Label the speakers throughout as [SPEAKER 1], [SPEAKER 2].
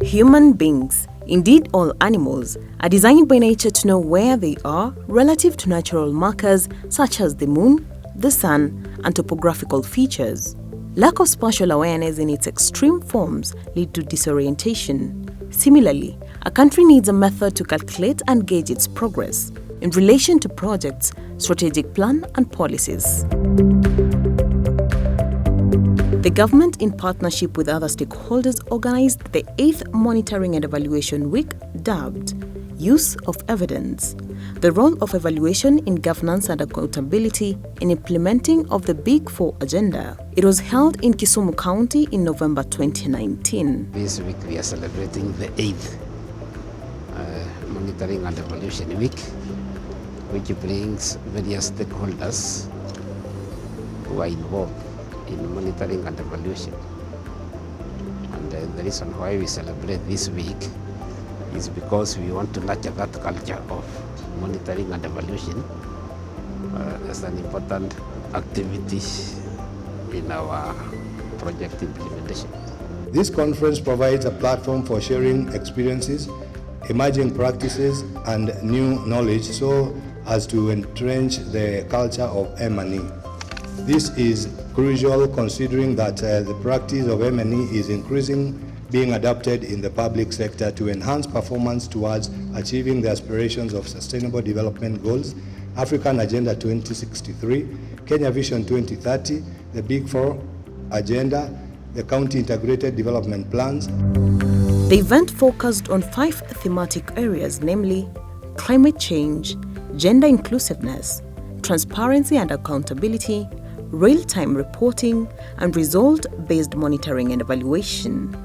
[SPEAKER 1] Human beings, indeed all animals, are designed by nature to know where they are relative to natural markers such as the moon, the sun, and topographical features. Lack of spatial awareness in its extreme forms lead to disorientation. Similarly, a country needs a method to calculate and gauge its progress in relation to projects, strategic plan, and policies. The government, in partnership with other stakeholders, organized the 8th Monitoring and Evaluation Week, dubbed Use of Evidence: The Role of Evaluation in Governance and Accountability in Implementing of the Big Four Agenda. It was held in Kisumu County in November 2019.
[SPEAKER 2] This week we are celebrating the 8th Monitoring and Evaluation Week, which brings various stakeholders who are involved in monitoring and evaluation. And the reason why we celebrate this week is because we want to nurture that culture of monitoring and evaluation as an important activity in our project implementation.
[SPEAKER 3] This conference provides a platform for sharing experiences, emerging practices, and new knowledge so as to entrench the culture of M&E. This is crucial considering that the practice of M&E is being adopted in the public sector to enhance performance towards achieving the aspirations of Sustainable Development Goals, African Agenda 2063, Kenya Vision 2030, the Big Four Agenda, the County Integrated Development Plans.
[SPEAKER 1] The event focused on 5 thematic areas, namely climate change, gender inclusiveness, transparency and accountability, real-time reporting, and result-based monitoring and evaluation.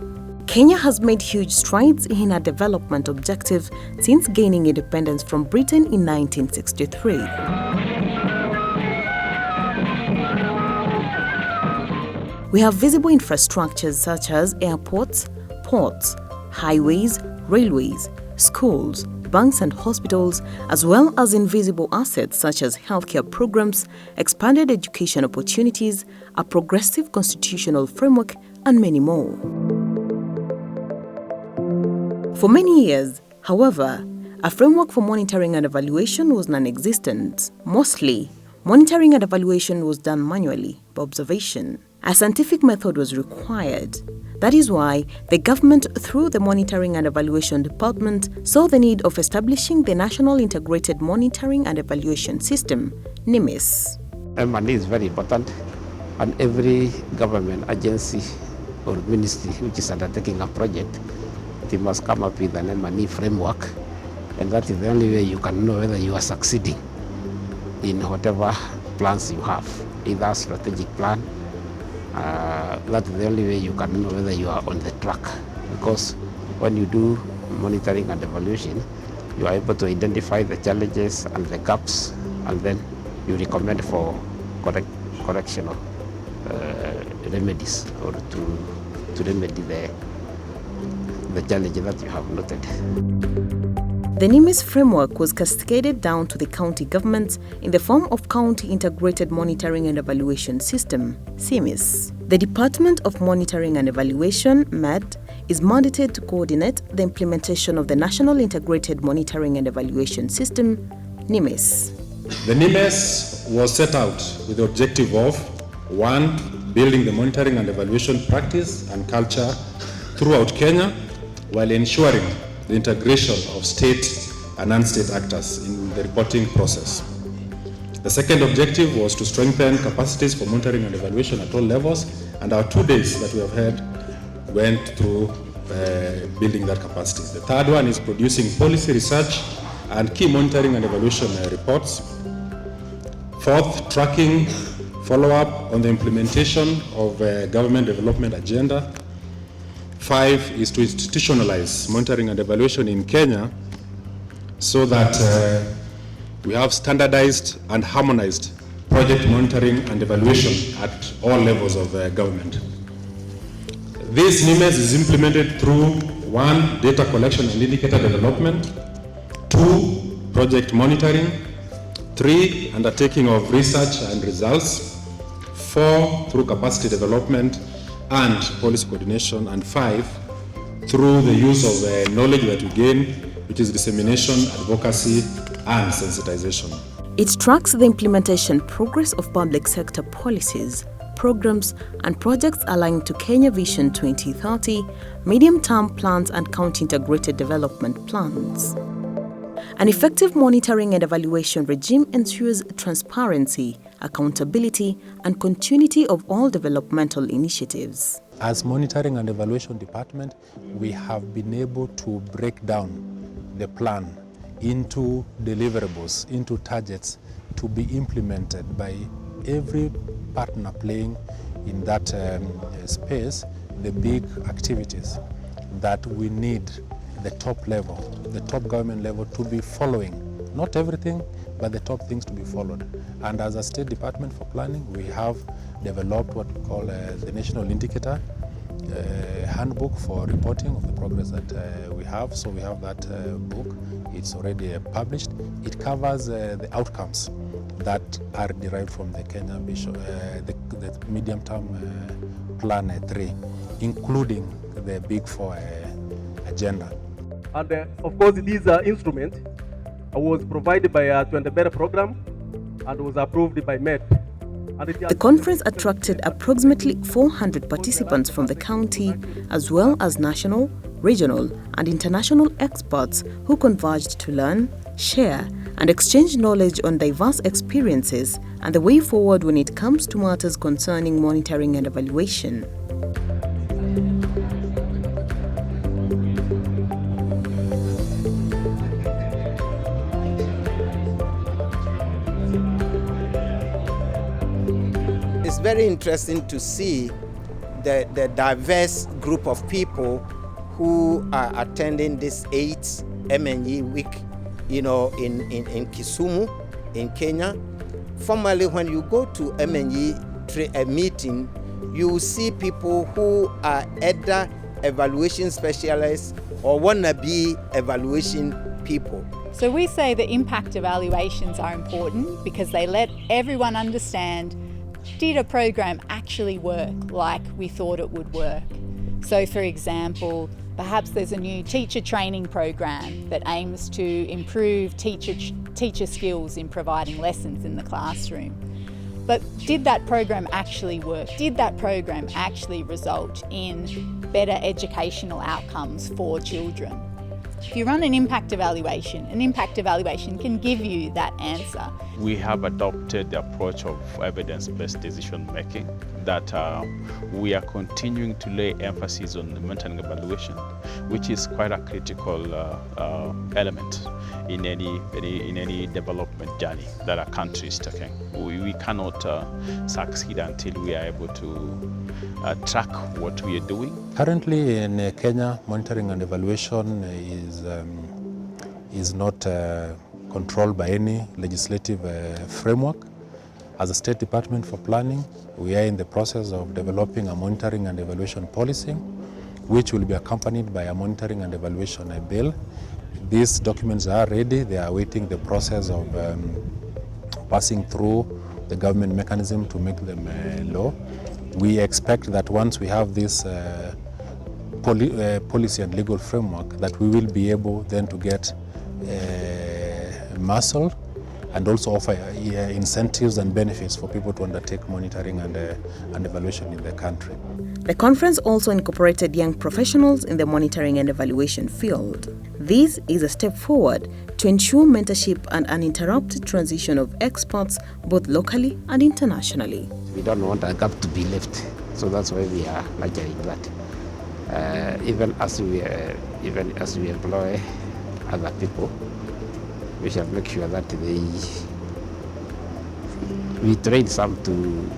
[SPEAKER 1] Kenya has made huge strides in her development objective since gaining independence from Britain in 1963. We have visible infrastructures such as airports, ports, highways, railways, schools, banks and hospitals, as well as invisible assets such as healthcare programs, expanded education opportunities, a progressive constitutional framework, and many more. For many years, however, a framework for monitoring and evaluation was non-existent. Mostly, monitoring and evaluation was done manually, by observation. A scientific method was required. That is why the government, through the Monitoring and Evaluation Department, saw the need of establishing the National Integrated Monitoring and Evaluation System, NIMES.
[SPEAKER 2] M&E is very important, and every government agency or ministry which is undertaking a project, they must come up with an M&E framework, and that is the only way you can know whether you are succeeding in whatever plans you have, either a strategic plan. That's the only way you can know whether you are on the track, because when you do monitoring and evaluation, you are able to identify the challenges and the gaps, and then you recommend for correctional remedies or to remedy the challenge that you have noted.
[SPEAKER 1] The NIMES framework was cascaded down to the county governments in the form of County Integrated Monitoring and Evaluation System, CIMES. The Department of Monitoring and Evaluation, MED, is mandated to coordinate the implementation of the National Integrated Monitoring and Evaluation System, NIMES.
[SPEAKER 4] The NIMES was set out with the objective of 1. Building the monitoring and evaluation practice and culture throughout Kenya, while ensuring the integration of state and non-state actors in the reporting process. The second objective was to strengthen capacities for monitoring and evaluation at all levels, and our 2 days that we have had went through building that capacity. The third one is producing policy research and key monitoring and evaluation reports. Fourth, tracking follow-up on the implementation of government development agenda. 5 is to institutionalize monitoring and evaluation in Kenya so that we have standardized and harmonized project monitoring and evaluation at all levels of government. This NIMES is implemented through 1, data collection and indicator development, 2, project monitoring, 3, undertaking of research and results, 4, through capacity development and policy coordination, and 5, through the use of knowledge that we gain, which is dissemination, advocacy, and sensitization.
[SPEAKER 1] It tracks the implementation progress of public sector policies, programs, and projects aligned to Kenya Vision 2030, medium-term plans, and county-integrated development plans. An effective monitoring and evaluation regime ensures transparency, accountability, and continuity of all developmental initiatives.
[SPEAKER 5] As Monitoring and Evaluation Department, we have been able to break down the plan into deliverables, into targets to be implemented by every partner playing in that space, the big activities that we need the top level, the top government level to be following. Not everything, but the top things to be followed. And as a State Department for Planning, we have developed what we call the National Indicator Handbook for reporting of the progress that we have. So we have that book. It's already published. It covers the outcomes that are derived from the Kenya Vision, the medium-term plan 3, including the Big 4 agenda.
[SPEAKER 6] And of course, this instrument was provided by a Twendebere program and was approved by MED.
[SPEAKER 1] The conference attracted approximately 400 participants from the county, as well as national, regional, and international experts who converged to learn, share, and exchange knowledge on diverse experiences and the way forward when it comes to matters concerning monitoring and evaluation.
[SPEAKER 7] It's very interesting to see the diverse group of people who are attending this 8th MNE week, in Kisumu, in Kenya. Formerly, when you go to MNE meeting, you see people who are either evaluation specialists or wannabe evaluation people.
[SPEAKER 8] So we say that impact evaluations are important because they let everyone understand, did a program actually work like we thought it would work? So for example, perhaps there's a new teacher training program that aims to improve teacher skills in providing lessons in the classroom. But did that program actually work? Did that program actually result in better educational outcomes for children? If you run an impact evaluation can give you that answer.
[SPEAKER 9] We have adopted the approach of evidence-based decision making, that we are continuing to lay emphasis on the monitoring evaluation, which is quite a critical element in any development journey that a country is taking. We cannot succeed until we are able to track what we are doing.
[SPEAKER 5] Currently in Kenya, monitoring and evaluation is not controlled by any legislative framework. As a State Department for Planning, we are in the process of developing a monitoring and evaluation policy, which will be accompanied by a monitoring and evaluation bill. These documents are ready. They are awaiting the process of passing through the government mechanism to make them law. We expect that once we have this policy and legal framework, that we will be able then to get muscle and also offer incentives and benefits for people to undertake monitoring and evaluation in the country.
[SPEAKER 1] The conference also incorporated young professionals in the monitoring and evaluation field. This is a step forward to ensure mentorship and uninterrupted transition of experts both locally and internationally.
[SPEAKER 2] We don't want a gap to be left, so that's why we are nurturing that. Even as we employ other people, we shall make sure that we train some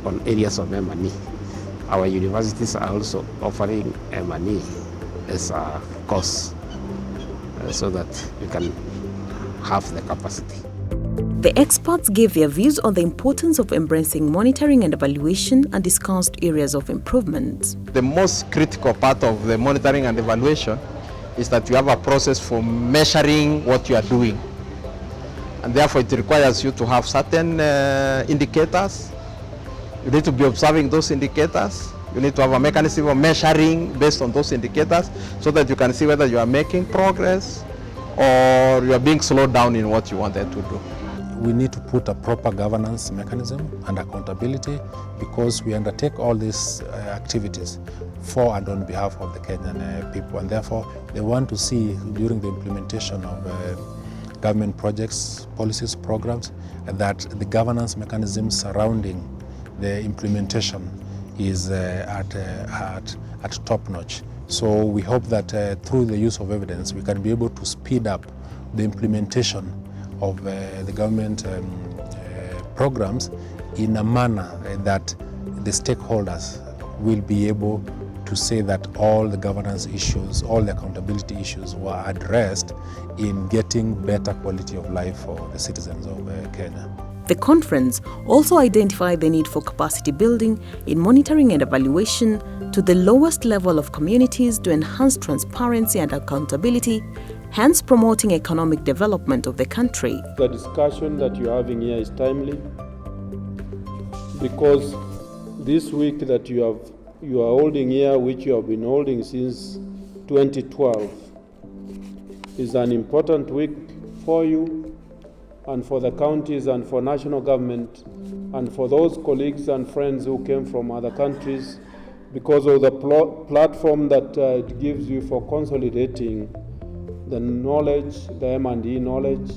[SPEAKER 2] on areas of M&E. Our universities are also offering M&E as a course so that we can have the capacity.
[SPEAKER 1] The experts gave their views on the importance of embracing monitoring and evaluation and discussed areas of improvement.
[SPEAKER 10] The most critical part of the monitoring and evaluation is that you have a process for measuring what you are doing. And therefore it requires you to have certain indicators. You need to be observing those indicators. You need to have a mechanism of measuring based on those indicators so that you can see whether you are making progress or you are being slowed down in what you wanted to do.
[SPEAKER 5] We need to put a proper governance mechanism and accountability because we undertake all these activities for and on behalf of the Kenyan people, and therefore they want to see during the implementation of government projects, policies, programs, that the governance mechanism surrounding the implementation is at top notch. So we hope that through the use of evidence we can be able to speed up the implementation of the government programs in a manner that the stakeholders will be able to say that all the governance issues, all the accountability issues were addressed in getting better quality of life for the citizens of Kenya.
[SPEAKER 1] The conference also identified the need for capacity building in monitoring and evaluation to the lowest level of communities to enhance transparency and accountability, hence promoting economic development of the country.
[SPEAKER 11] The discussion that you're having here is timely because this week that you are holding here, which you have been holding since 2012, is an important week for you and for the counties and for national government and for those colleagues and friends who came from other countries because of the platform that it gives you for consolidating the knowledge, the M&E knowledge,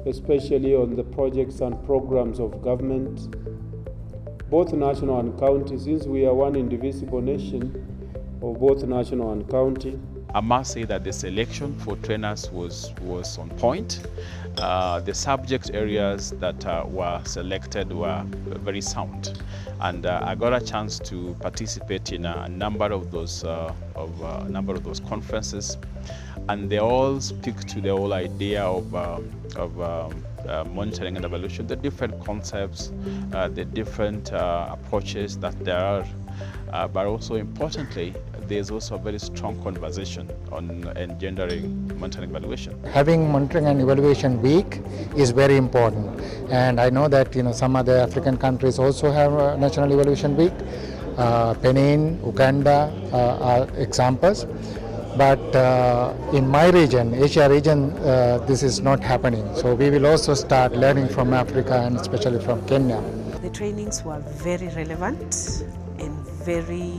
[SPEAKER 11] especially on the projects and programs of government, both national and county, since we are one indivisible nation of both national and county.
[SPEAKER 9] I must say that the selection for trainers was on point. The subject areas that were selected were very sound, and I got a chance to participate in a number of those conferences, and they all speak to the whole idea of monitoring and evaluation, the different concepts, the different approaches that there are, but also importantly, there's also a very strong conversation on engendering monitoring and evaluation.
[SPEAKER 12] Having monitoring and evaluation week is very important, and I know that some other African countries also have a national evaluation week. Benin, Uganda are examples, but in my region, Asia region, this is not happening. So we will also start learning from Africa and especially from Kenya.
[SPEAKER 13] The trainings were very relevant and very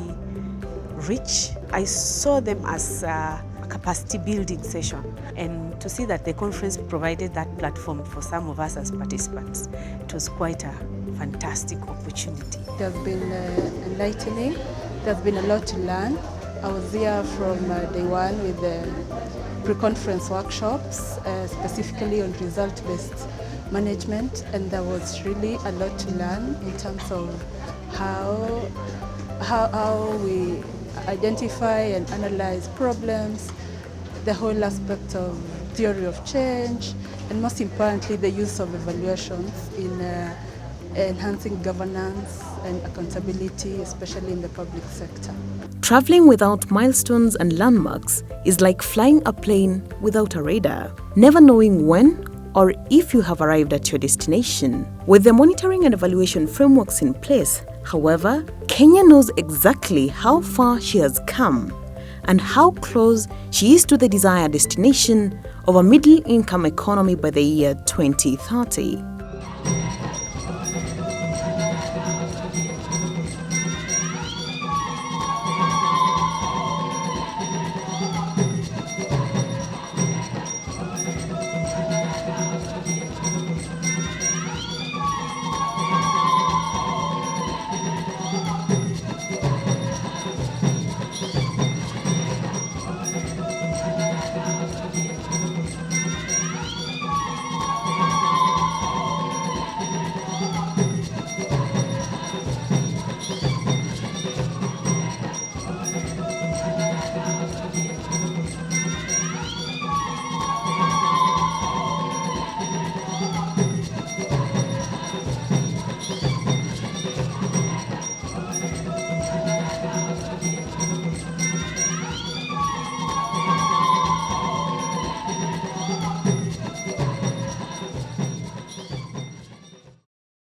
[SPEAKER 13] rich. I saw them as a capacity building session, and to see that the conference provided that platform for some of us as participants, it was quite a fantastic opportunity.
[SPEAKER 14] It has been enlightening. There's been a lot to learn. I was here from day one with the pre-conference workshops, specifically on result-based management, and there was really a lot to learn in terms of how we identify and analyze problems, the whole aspect of theory of change, and most importantly, the use of evaluations in enhancing governance and accountability, especially in the public sector.
[SPEAKER 1] Traveling without milestones and landmarks is like flying a plane without a radar, never knowing when or if you have arrived at your destination. With the monitoring and evaluation frameworks in place, however, Kenya knows exactly how far she has come and how close she is to the desired destination of a middle-income economy by the year 2030.